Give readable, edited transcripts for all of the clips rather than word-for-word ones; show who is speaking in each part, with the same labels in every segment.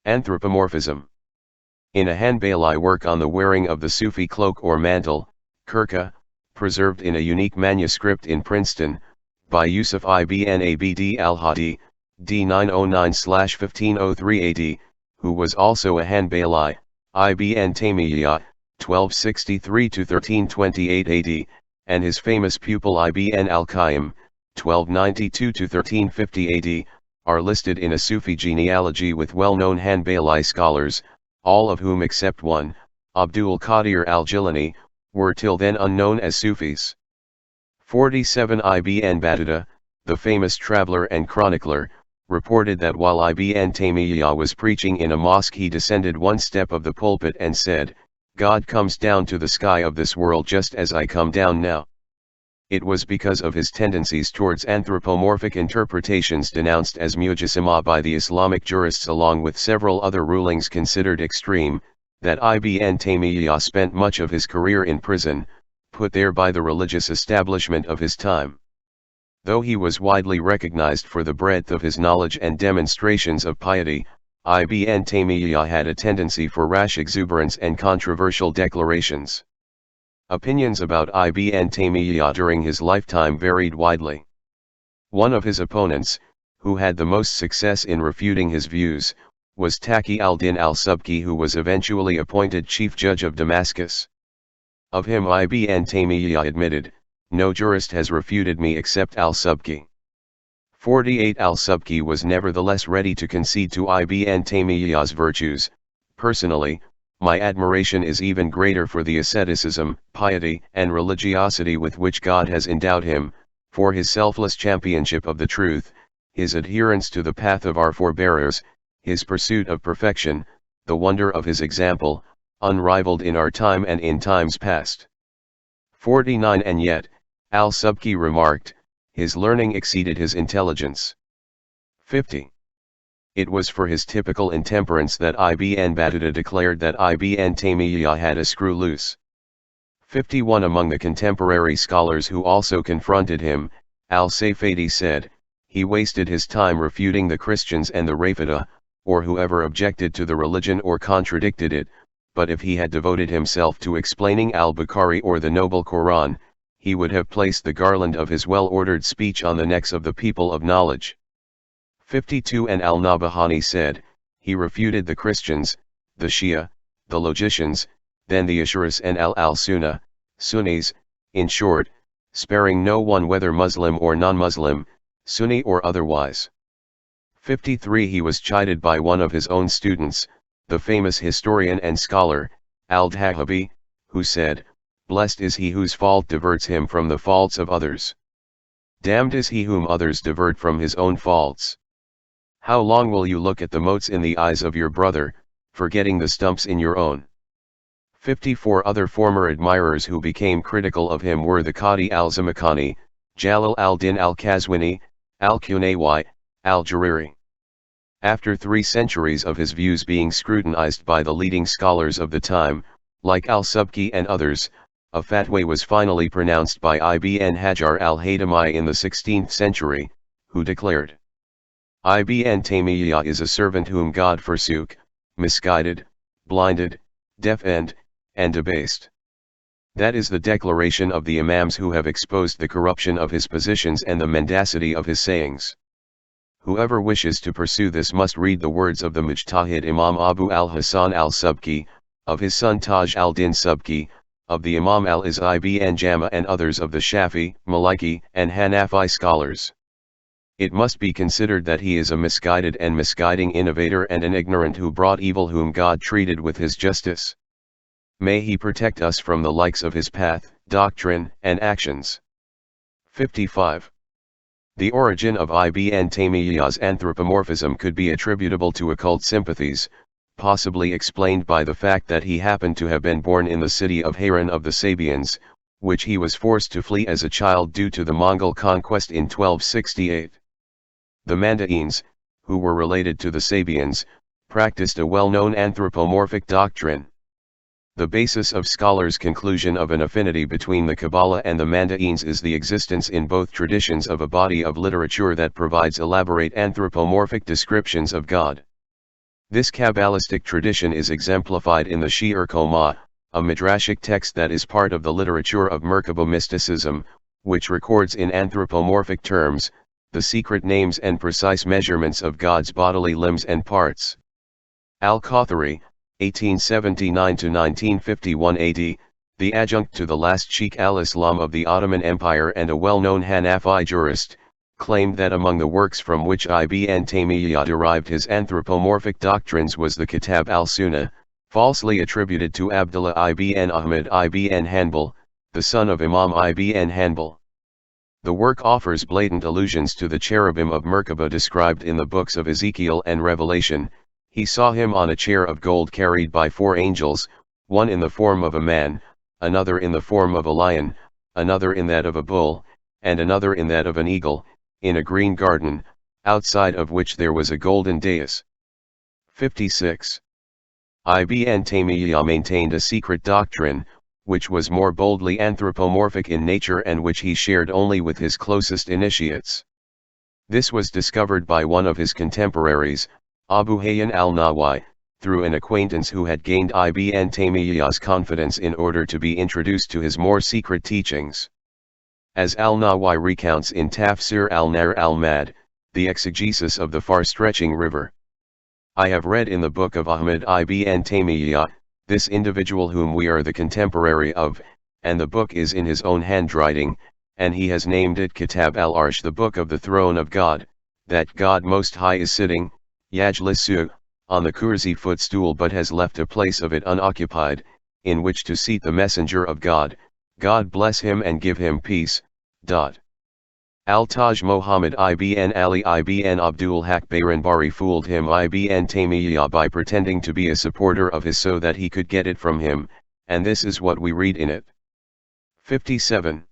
Speaker 1: Anthropomorphism. In a Hanbali work on the wearing of the Sufi cloak or mantle, Kirka, preserved in a unique manuscript in Princeton, by Yusuf ibn Abd al-Hadi, d. 909/1503 AD, who was also a Hanbali, ibn Taymiyyah, 1263-1328 AD, and his famous pupil Ibn al-Qayyim, 1292-1350 AD, are listed in a Sufi genealogy with well-known Hanbali scholars, all of whom except one, Abdul Qadir al-Jilani, were till then unknown as Sufis. 47 Ibn Battuta, the famous traveler and chronicler, reported that while Ibn Taymiyyah was preaching in a mosque he descended one step of the pulpit and said, "God comes down to the sky of this world just as I come down now." It was because of his tendencies towards anthropomorphic interpretations denounced as mujassimah by the Islamic jurists along with several other rulings considered extreme, that Ibn Taymiyyah spent much of his career in prison, put there by the religious establishment of his time. Though he was widely recognized for the breadth of his knowledge and demonstrations of piety, Ibn Taymiyyah had a tendency for rash exuberance and controversial declarations. Opinions about Ibn Taymiyyah during his lifetime varied widely. One of his opponents, who had the most success in refuting his views, was Taqi al-Din al-Subki, who was eventually appointed chief judge of Damascus. Of him Ibn Taymiyyah admitted, "No jurist has refuted me except al-Subki." 48 Al-Subki was nevertheless ready to concede to Ibn Taymiyyah's virtues. "Personally, my admiration is even greater for the asceticism, piety, and religiosity with which God has endowed him, for his selfless championship of the truth, his adherence to the path of our forebears, his pursuit of perfection, the wonder of his example, unrivaled in our time and in times past." 49 And yet, Al-Subki remarked, his learning exceeded his intelligence. 50. It was for his typical intemperance that Ibn Battuta declared that Ibn Taymiyyah had a screw loose. 51 Among the contemporary scholars who also confronted him, Al-Safadi said, he wasted his time refuting the Christians and the Rafida, or whoever objected to the religion or contradicted it, but if he had devoted himself to explaining Al-Bukhari or the Noble Quran, he would have placed the garland of his well-ordered speech on the necks of the people of knowledge. 52 And Al-Nabahani said, he refuted the Christians, the Shia, the Logicians, then the Ashuris and Al-Sunnah, Sunnis, in short, sparing no one whether Muslim or non-Muslim, Sunni or otherwise. 53 He was chided by one of his own students, the famous historian and scholar, Al-Dhahabi, who said, "Blessed is he whose fault diverts him from the faults of others. Damned is he whom others divert from his own faults. How long will you look at the motes in the eyes of your brother, forgetting the stumps in your own?" 54 Other former admirers who became critical of him were the Qadi al-Zamakhani, Jalal al-Din al-Qazwini, al-Kunawi, al-Jariri. After 3 centuries of his views being scrutinized by the leading scholars of the time, like al-Subki and others, a fatwa was finally pronounced by Ibn Hajar al-Haytami in the 16th century, who declared, Ibn Taymiyyah is a servant whom God forsook, misguided, blinded, deafened, and debased. That is the declaration of the Imams who have exposed the corruption of his positions and the mendacity of his sayings. Whoever wishes to pursue this must read the words of the Mujtahid Imam Abu al-Hasan al-Subki, of his son Taj al-Din Subki, of the Imam al-Iz ibn Jama and others of the Shafi, Maliki, and Hanafi scholars. It must be considered that he is a misguided and misguiding innovator and an ignorant who brought evil whom God treated with his justice. May he protect us from the likes of his path, doctrine, and actions. 55. The origin of Ibn Taymiyyah's anthropomorphism could be attributable to occult sympathies, possibly explained by the fact that he happened to have been born in the city of Harran of the Sabians, which he was forced to flee as a child due to the Mongol conquest in 1268. The Mandaeans, who were related to the Sabians, practiced a well-known anthropomorphic doctrine. The basis of scholars' conclusion of an affinity between the Kabbalah and the Mandaeans is the existence in both traditions of a body of literature that provides elaborate anthropomorphic descriptions of God. This Kabbalistic tradition is exemplified in the Shi'ur Koma, a midrashic text that is part of the literature of Merkaba mysticism, which records in anthropomorphic terms, the secret names and precise measurements of God's bodily limbs and parts. Al-Khathari, 1879–1951 AD, the adjunct to the last Sheikh al-Islam of the Ottoman Empire and a well-known Hanafi jurist, claimed that among the works from which Ibn Taymiyyah derived his anthropomorphic doctrines was the Kitab al-Sunnah, falsely attributed to Abdullah ibn Ahmad ibn Hanbal, the son of Imam ibn Hanbal. The work offers blatant allusions to the cherubim of Merkaba described in the books of Ezekiel and Revelation. He saw him on a chair of gold carried by 4 angels, one in the form of a man, another in the form of a lion, another in that of a bull, and another in that of an eagle, in a green garden, outside of which there was a golden dais. 56. Ibn Taymiyyah maintained a secret doctrine, which was more boldly anthropomorphic in nature and which he shared only with his closest initiates. This was discovered by one of his contemporaries, Abu Hayyan al-Nawawi, through an acquaintance who had gained Ibn Taymiyyah's confidence in order to be introduced to his more secret teachings. As al-Nawawi recounts in Tafsir al-Nahr al-Mad, the exegesis of the far-stretching river. I have read in the book of Ahmad ibn Taymiyyah, this individual whom we are the contemporary of, and the book is in his own handwriting, and he has named it Kitab al-Arsh, the book of the throne of God, that God Most High is sitting, Yajlisu, on the kursi footstool, but has left a place of it unoccupied, in which to seat the messenger of God, God bless him and give him peace. Al-Taj Muhammad ibn Ali ibn Abdul Haq Bayranbari fooled him Ibn Taymiyyah by pretending to be a supporter of his so that he could get it from him, and this is what we read in it. 57.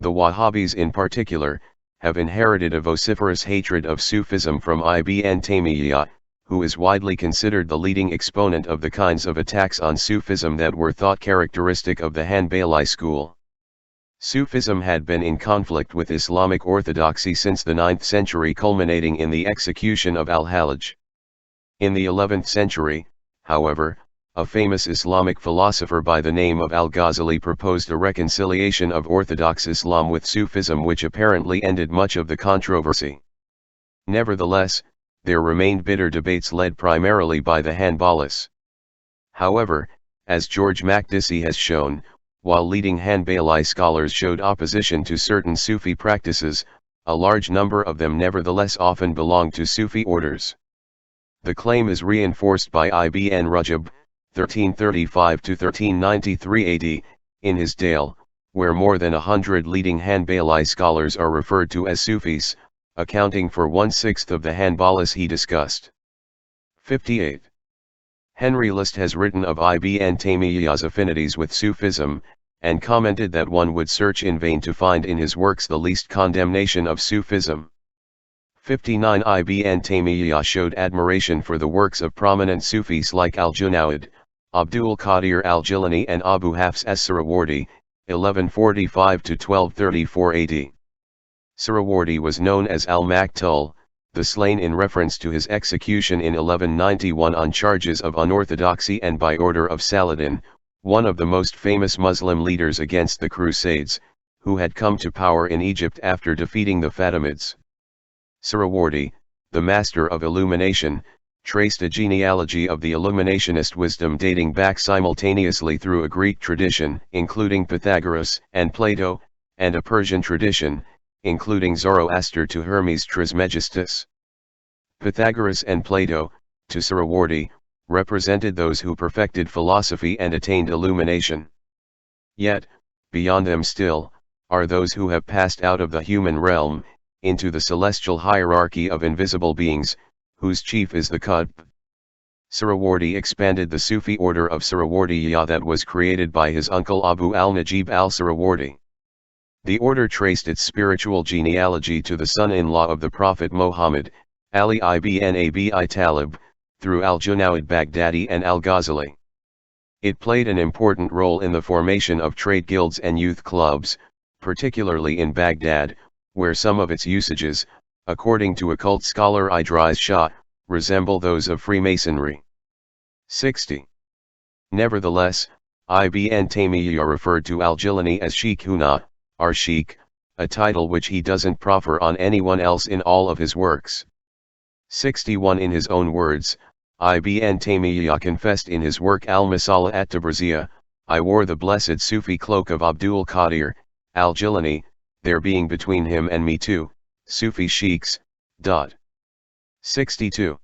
Speaker 1: The Wahhabis in particular, have inherited a vociferous hatred of Sufism from Ibn Taymiyyah, who is widely considered the leading exponent of the kinds of attacks on Sufism that were thought characteristic of the Hanbali school. Sufism had been in conflict with Islamic orthodoxy since the 9th century, culminating in the execution of al-Hallaj. In the 11th century, however, a famous Islamic philosopher by the name of al-Ghazali proposed a reconciliation of Orthodox Islam with Sufism, which apparently ended much of the controversy. Nevertheless, there remained bitter debates led primarily by the Hanbalis. However, as George Makdisi has shown, while leading Hanbali scholars showed opposition to certain Sufi practices, a large number of them nevertheless often belonged to Sufi orders. The claim is reinforced by Ibn Rajab, 1335–1393 AD, in his Dale, where more than 100 leading Hanbali scholars are referred to as Sufis, accounting for 1/6 of the Hanbalis he discussed. 58. Henry List has written of Ibn Taymiyyah's affinities with Sufism, and commented that one would search in vain to find in his works the least condemnation of Sufism. 59. Ibn Taymiyyah showed admiration for the works of prominent Sufis like Al-Junayd, Abdul Qadir al-Jilani and Abu Hafs as-Sarawardi, 1145–1234 AD. Sarawardi was known as al-Maktul, the slain, in reference to his execution in 1191 on charges of unorthodoxy and by order of Saladin, one of the most famous Muslim leaders against the Crusades, who had come to power in Egypt after defeating the Fatimids. Sarawardi, the master of illumination, traced a genealogy of the illuminationist wisdom dating back simultaneously through a Greek tradition, including Pythagoras and Plato, and a Persian tradition, including Zoroaster, to Hermes Trismegistus. Pythagoras and Plato, to Sarawardi, represented those who perfected philosophy and attained illumination. Yet, beyond them still, are those who have passed out of the human realm, into the celestial hierarchy of invisible beings, whose chief is the Qutb. Sarawardi expanded the Sufi order of Sarawardiya that was created by his uncle Abu al-Najib al-Sarawardi. The order traced its spiritual genealogy to the son-in-law of the Prophet Muhammad, Ali ibn Abi Talib, through al-Junayd Baghdadi and al-Ghazali. It played an important role in the formation of trade guilds and youth clubs, particularly in Baghdad, where some of its usages, according to occult scholar Idris Shah, resemble those of Freemasonry. 60. Nevertheless, Ibn Taymiyyah referred to al-Jilani as Sheikh Huna, our Sheikh, a title which he doesn't proffer on anyone else in all of his works. 61. In his own words, Ibn Taymiyyah confessed in his work Al-Masala at-Tabriziyah, I wore the blessed Sufi cloak of Abdul Qadir, al-Jilani, there being between him and me two, Sufi sheikhs. 62.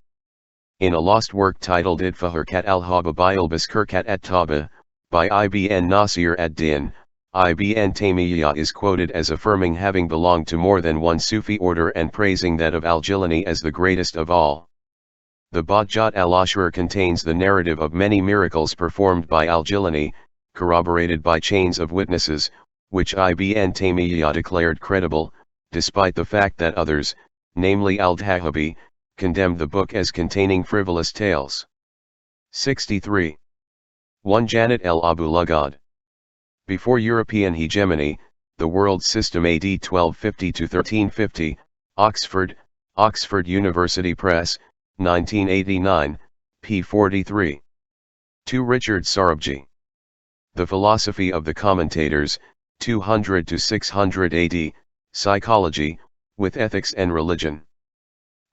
Speaker 1: In a lost work titled Idfaharkat al-Haba al-Baskarkat at-Taba, by Ibn Nasir ad-Din, Ibn Taymiyyah is quoted as affirming having belonged to more than one Sufi order and praising that of al-Jilani as the greatest of all. The Bajjat al-Ashrar contains the narrative of many miracles performed by al-Jilani, corroborated by chains of witnesses, which Ibn Taymiyyah declared credible, despite the fact that others, namely al-Dhahabi, condemned the book as containing frivolous tales. 63. 1. Janat el-Abu Lugad. Before European hegemony, the world system AD 1250–1350, Oxford, Oxford University Press, 1989, p. 43. 2. Richard Sorabji. The Philosophy of the Commentators, 200–600 AD, Psychology, with Ethics and Religion.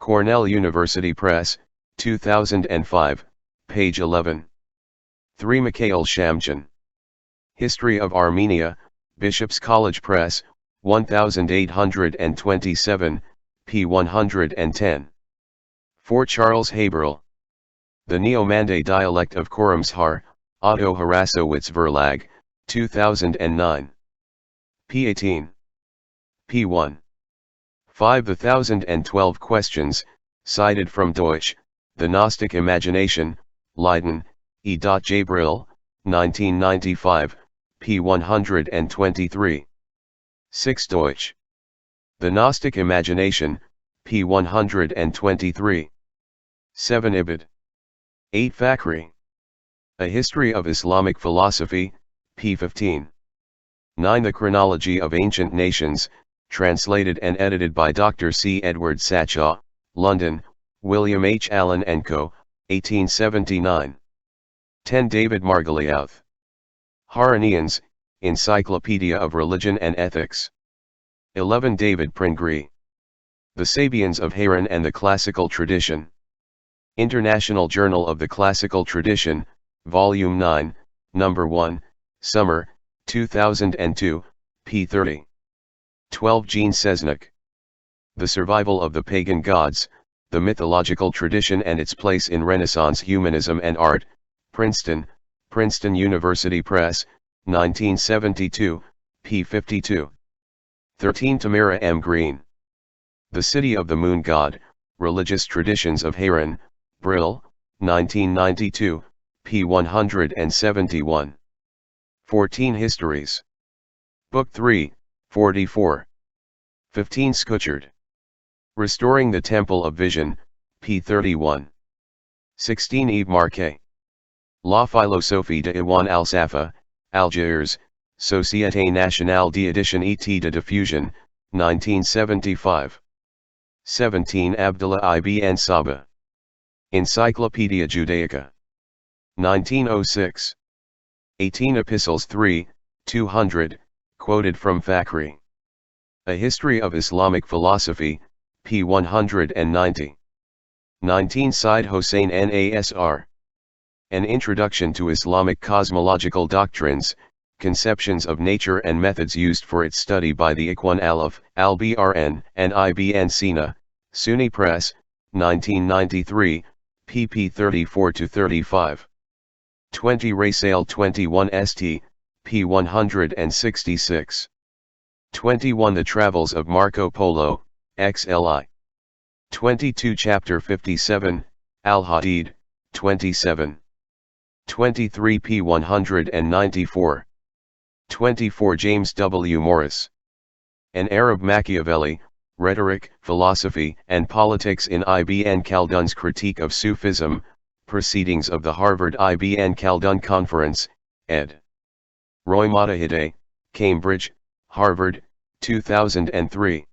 Speaker 1: Cornell University Press, 2005, page 11. 3. Mikhail Shamchin. History of Armenia, Bishop's College Press, 1827, p. 110. 4. Charles Haberl. The Neo-Mande Dialect of Khorramshahr, Otto Harasowitz Verlag, 2009. p. 18. p. 1. 5. The 1012 Questions, cited from Deutsch, The Gnostic Imagination, Leiden, E. J. Brill, 1995, p. 123. 6. Deutsch. The Gnostic Imagination, p. 123. 7. Ibid. 8. Fakhri. A History of Islamic Philosophy, p. 15. 9. The Chronology of Ancient Nations, translated and edited by Dr. C. Edward Sachaw, London, William H. Allen & Co., 1879. 10. David Margoliouth. Haranians, Encyclopedia of Religion and Ethics. 11. David Pringre. The Sabians of Haran and the Classical Tradition. International Journal of the Classical Tradition, Volume 9, Number 1, Summer, 2002, p. 30. 12. Jean Sesnick. The Survival of the Pagan Gods, the Mythological Tradition and Its Place in Renaissance Humanism and Art, Princeton, Princeton University Press, 1972, p. 52. 13. Tamara M. Green. The City of the Moon God, Religious Traditions of Haran, Brill, 1992, p. 171. 14. Histories. Book 3, 44. 15. Scutchard. Restoring the Temple of Vision, p. 31. 16. Yves Marquet. La philosophie de Iwan al-Safa, Algiers, Société Nationale d'édition et de diffusion, 1975. 17. Abdullah ibn Saba. Encyclopaedia Judaica. 1906. 18. Epistles 3, 200, quoted from Fakhri. A History of Islamic Philosophy, p. 190. 19. Said Hossein Nasr. An Introduction to Islamic Cosmological Doctrines, Conceptions of Nature and Methods Used for Its Study by the Ikhwan Aleph, Al-Brn, and Ibn Sina, Sunni Press, 1993, pp 34–35. 20. Rasail 21 St, p. 166. 21. The Travels of Marco Polo, XLI. 22. Chapter 57, Al-Hadid, 27. 23. p. 194. 24. James W. Morris. An Arab Machiavelli, Rhetoric, Philosophy, and Politics in Ibn Khaldun's Critique of Sufism, Proceedings of the Harvard Ibn Khaldun Conference, ed. Roy Mottahide, Cambridge, Harvard, 2003.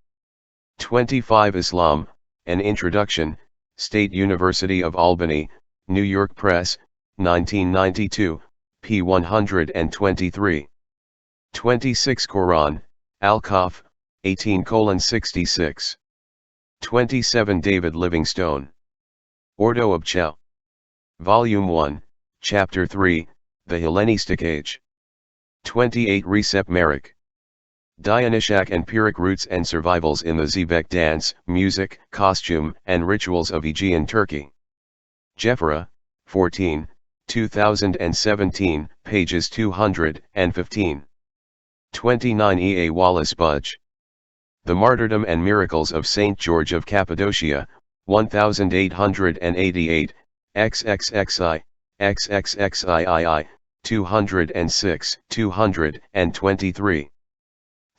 Speaker 1: 25. Islam, An Introduction, State University of Albany, New York Press, 1992, p. 123. 26 Quran, Al-Kaf, 18:66. 27 David Livingstone. Ordo of Chel. Volume 1, Chapter 3, The Hellenistic Age. 28 Recep Merrick. Dionysiac and Pyrrhic Roots and Survivals in the Zebek Dance, Music, Costume, and Rituals of Aegean Turkey. Jeffera, 14, 2017, pages 215. 29 E. A. Wallace Budge. The Martyrdom and Miracles of Saint George of Cappadocia, 1888, XXXI, XXXIII, 206, 223.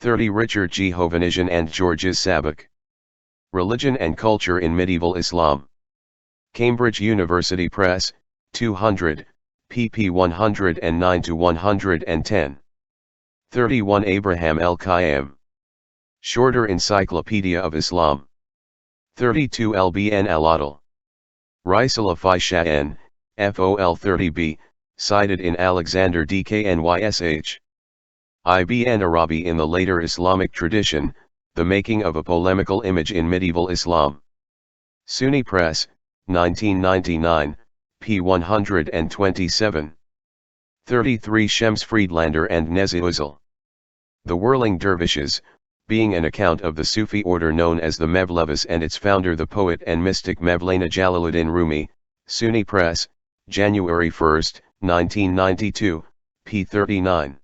Speaker 1: 30 Richard G. Hovhannisyan and Georges Sabak. Religion and Culture in Medieval Islam. Cambridge University Press, 200, pp 109-110. 31 Abraham El-Khayyam. Shorter Encyclopedia of Islam. 32 Lbn al-Adl. Risala fi Sha'an, FOL 30b, cited in Alexander Dknysh. Ibn Arabi in the later Islamic tradition, The Making of a Polemical Image in Medieval Islam. Sunni Press, 1999, p. 127. 33 Shems Friedlander and Nezi Uzel. The Whirling Dervishes, being an account of the Sufi order known as the Mevlevis and its founder the poet and mystic Mevlana Jalaluddin Rumi, Sunni Press, January 1, 1992, p. 39.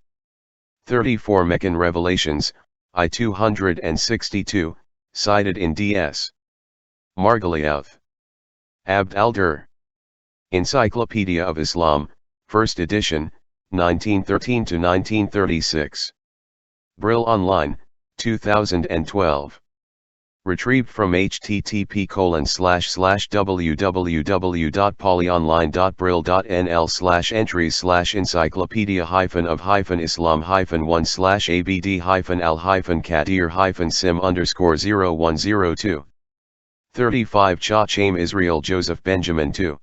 Speaker 1: 34 Meccan Revelations, I 262, cited in D.S. Margoliouth. Abd al-Dur. Encyclopedia of Islam, 1st edition, 1913-1936. Brill Online, 2012. Retrieved from http://www.polyonline.brill.nl/entries/encyclopedia-of-islam-1/sim_0102. 35 Cha Chaim Israel Joseph Benjamin II.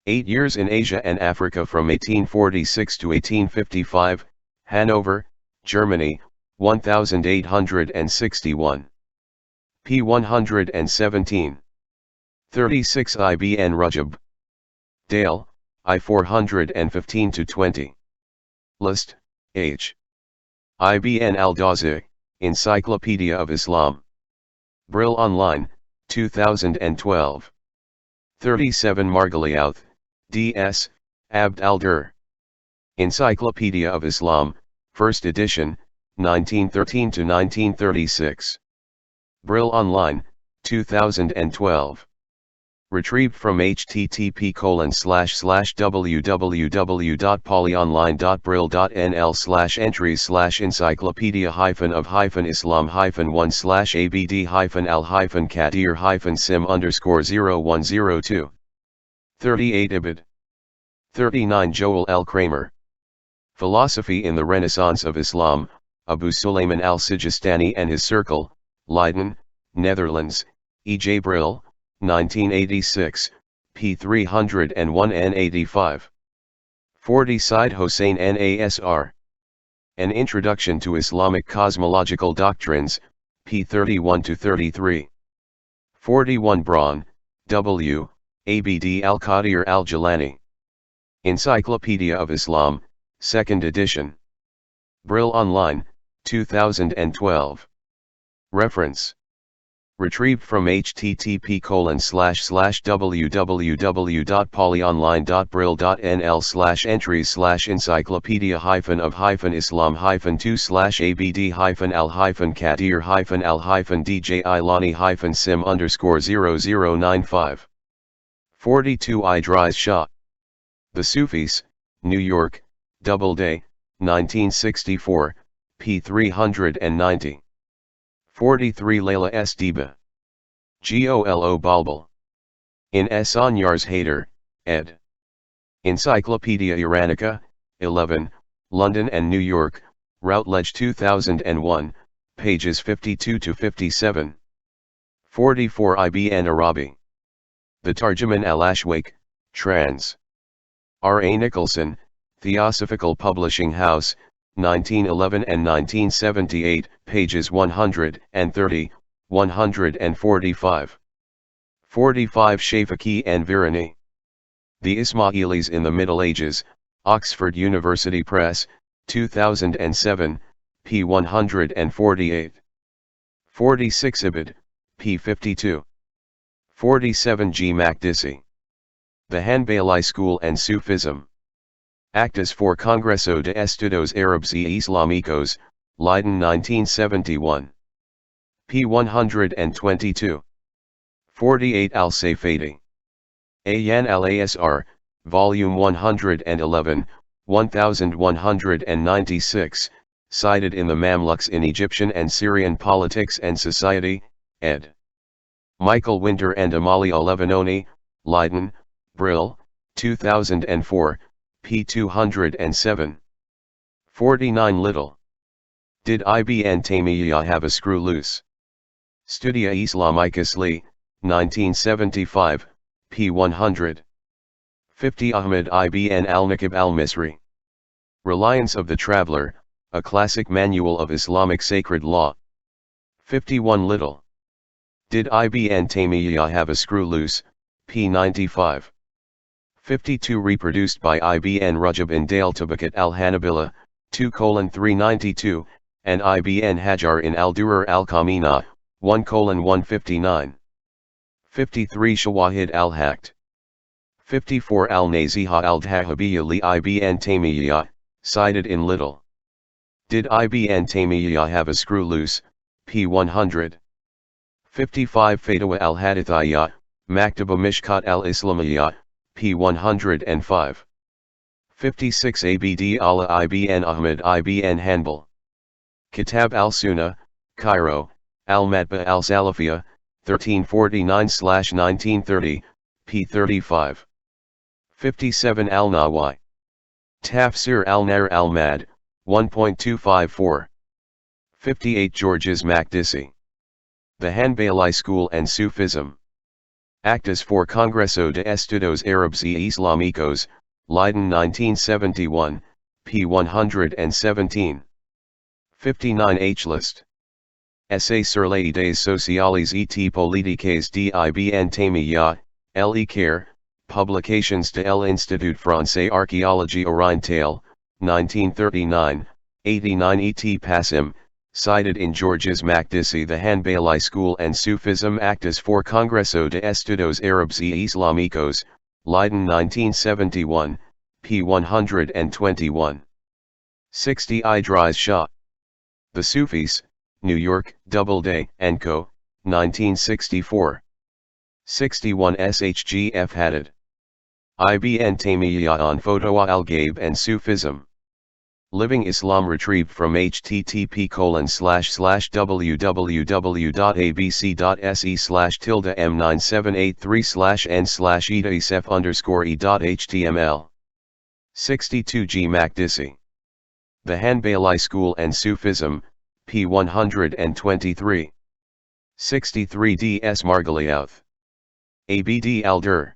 Speaker 1: 8 Years in Asia and Africa from 1846 to 1855, Hanover, Germany, 1861. p. 117. 36 Ibn Rajab. Dale, I 415-20. List, H. Ibn al-Dazi, Encyclopedia of Islam. Brill Online, 2012. 37 Margoliouth, D.S., Abd al-Dur. Encyclopedia of Islam, 1st edition, 1913-1936. Brill Online, 2012. Retrieved from http://www.polyonline.brill.nl/entries/encyclopedia-of-islam-1/sim_0102. 38 Ibid. 39 Joel L. Kramer. Philosophy in the Renaissance of Islam, Abu Sulayman al-Sijistani and His Circle, Leiden, Netherlands, E. J. Brill, 1986, p. 301 n85. 40 Said Hossein Nasr. An Introduction to Islamic Cosmological Doctrines, p. 31-33. 41 Braun, W., Abd al-Qadir al-Jilani. Encyclopedia of Islam, 2nd edition. Brill Online, 2012. Reference. Retrieved from http://www.polyonline.brill.nl/entries/encyclopedia-of-islam-2/abd-al-qadir-sim_0095. 42 Idris Shah. The Sufis, New York, Doubleday, 1964, p. 390. 43 Layla S. Diba. Golo Balbal. In Esanyars Haider, ed. Encyclopedia Iranica, 11, London and New York, Routledge 2001, pages 52-57. 44 Ibn Arabi. The Tarjuman al-Ashwaq, trans. R. A. Nicholson, Theosophical Publishing House, 1911 and 1978, pages 130, 145. 45 Shafaqi and Virani. The Ismailis in the Middle Ages, Oxford University Press, 2007, p. 148. 46 Ibid, p. 52. 47 G. Makdisi. The Hanbali School and Sufism. Actas for Congreso de Estudos Árabes y Islámicos, Leiden 1971. p. 122. 48 Al-Safadi. Ayan al-Asr, Volume 111, 1196, cited in the Mamluks in Egyptian and Syrian Politics and Society, ed. Michael Winter and Amalia Levanoni, Leiden, Brill, 2004, p. 207. 49 Little. Did Ibn Taymiyyah have a screw loose? Studia Islamicus Lee, 1975, p. 100. 50 Ahmed ibn al-Nakib al-Misri. Reliance of the Traveler, a classic manual of Islamic sacred law. 51 Little. Did Ibn Taymiyyah have a screw loose? p. 95. 52 Reproduced by Ibn Rajab in Dale Tabakat al-Hanabila, 2:392, and Ibn Hajar in al-Durar al-Kamina, 1:159. 53 Shawahid al-Haqt. 54 Al-Naziha al-Dhahabiyya li Ibn Taymiyyah, cited in Little. Did Ibn Taymiyyah have a screw loose? p. 100. 55 Fatwa al-Hadithiyya, Maktaba Mishkat al-Islamiyya, p. 105. 56 Abd Allah ibn Ahmad ibn Hanbal. Kitab al-Sunnah, Cairo, al-Matba al-Salafiyya, 1349/1930, p. 35. 57 Al-Nawawi. Tafsir al-Nar al-Mad, 1.254. 58 Georges Makdisi. The Hanbali School and Sufism. Actas for Congreso de Estudos Árabes y Islámicos, Leiden 1971, p. 117. 59 H-List. Essai sur les idées sociales et politiques d'Ibn Taymiyyah, l'Équerre, Publications de l'Institut Français Archéologie Orientale, 1939, 89 et Passim, cited in Georges Makdisi. The Hanbali School and Sufism. Actas for Congreso de Estudos Árabes y Islámicos, Leiden 1971, p. 121. 60 Idris Shah. The Sufis, New York, Doubleday, & Co., 1964. 61 SHGF Haddad. Ibn Taymiyyah on Fatwa al-Ghaib and Sufism. Living Islam retrieved from http://www.abc.se/tilde m9783/n/edisef_e.html. 62 G. Makdisi. The Hanbali School and Sufism, p. 123. 63 D. S. Margaliouth. Abd al-Dur.